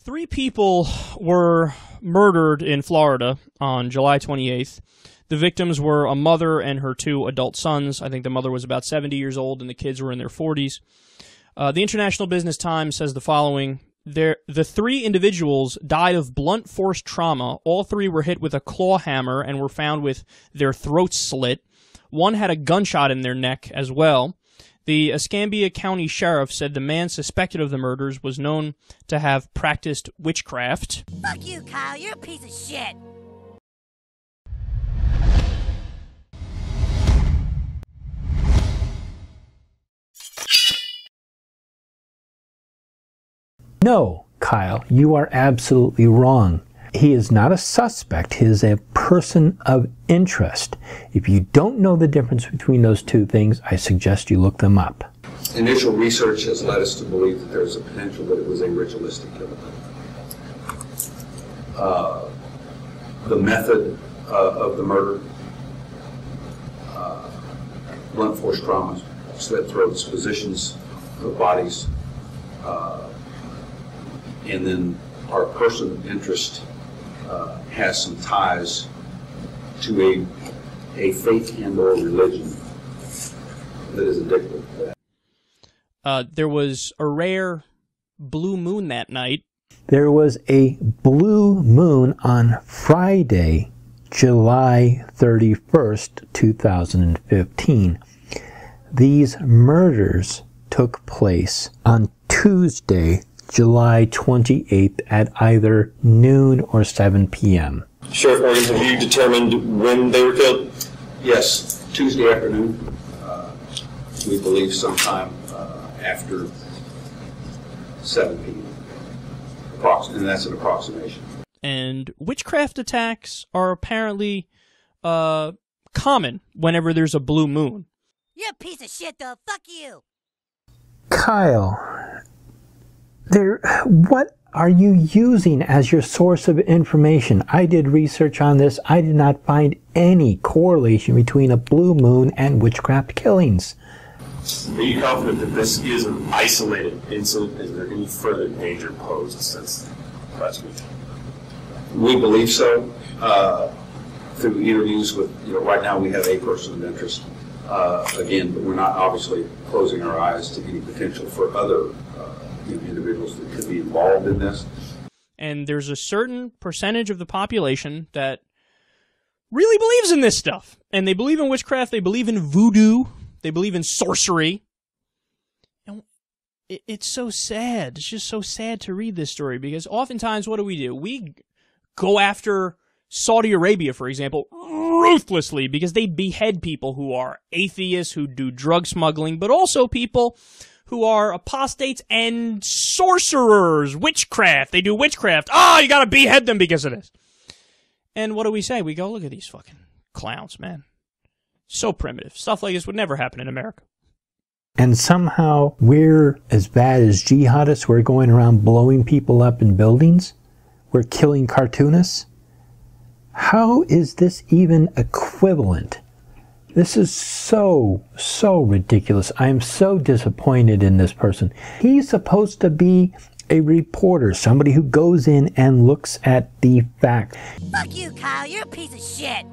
3 people were murdered in Florida on July 28th. The victims were a mother and her 2 adult sons. I think the mother was about 70 years old and the kids were in their 40s. The International Business Times says the following. The 3 individuals died of blunt force trauma. All 3 were hit with a claw hammer and were found with their throats slit. One had a gunshot in their neck as well. The Escambia County Sheriff said the man suspected of the murders was known to have practiced witchcraft. Fuck you, Kyle. You're a piece of shit. No, Kyle, you are absolutely wrong. He is not a suspect. He is a person of interest. If you don't know the difference between those 2 things, I suggest you look them up. Initial research has led us to believe that there's a potential that it was a ritualistic killing. The method of the murder, blunt force traumas, slit throats, positions of bodies, and then our person of interest has some ties to a faith and or religion that is addictive to that. There was a rare blue moon that night. There was a blue moon on Friday, July 31st, 2015. These murders took place on Tuesday, July 28th at either noon or 7 p.m. Sheriff Morgan, have you determined when they were killed? Yes, Tuesday afternoon. We believe sometime after 7 p.m. And that's an approximation. And witchcraft attacks are apparently common whenever there's a blue moon. You're a piece of shit, though. Fuck you. Kyle, what are you using as your source of information? I did research on this. I did not find any correlation between a blue moon and witchcraft killings. Are you confident that this is an isolated incident? Is there any further danger posed since last week? We believe so. Through interviews with, right now we have a person of interest. Again, but we're not obviously closing our eyes to any potential for other individuals that could be involved in this. And there's a certain percentage of the population that really believes in this stuff. And they believe in witchcraft, they believe in voodoo, they believe in sorcery. And it's so sad. It's just so sad to read this story because oftentimes what do? We go after Saudi Arabia, for example, ruthlessly because they behead people who are atheists, who do drug smuggling, but also people who are apostates and sorcerers, witchcraft. They do witchcraft. Oh, you gotta behead them because of this. And what do we say? We go, look at these fucking clowns, man. So primitive. Stuff like this would never happen in America. And somehow we're as bad as jihadists. We're going around blowing people up in buildings. We're killing cartoonists. How is this even equivalent? This is so ridiculous. I am so disappointed in this person. He's supposed to be a reporter, somebody who goes in and looks at the facts. Fuck you, Kyle. You're a piece of shit.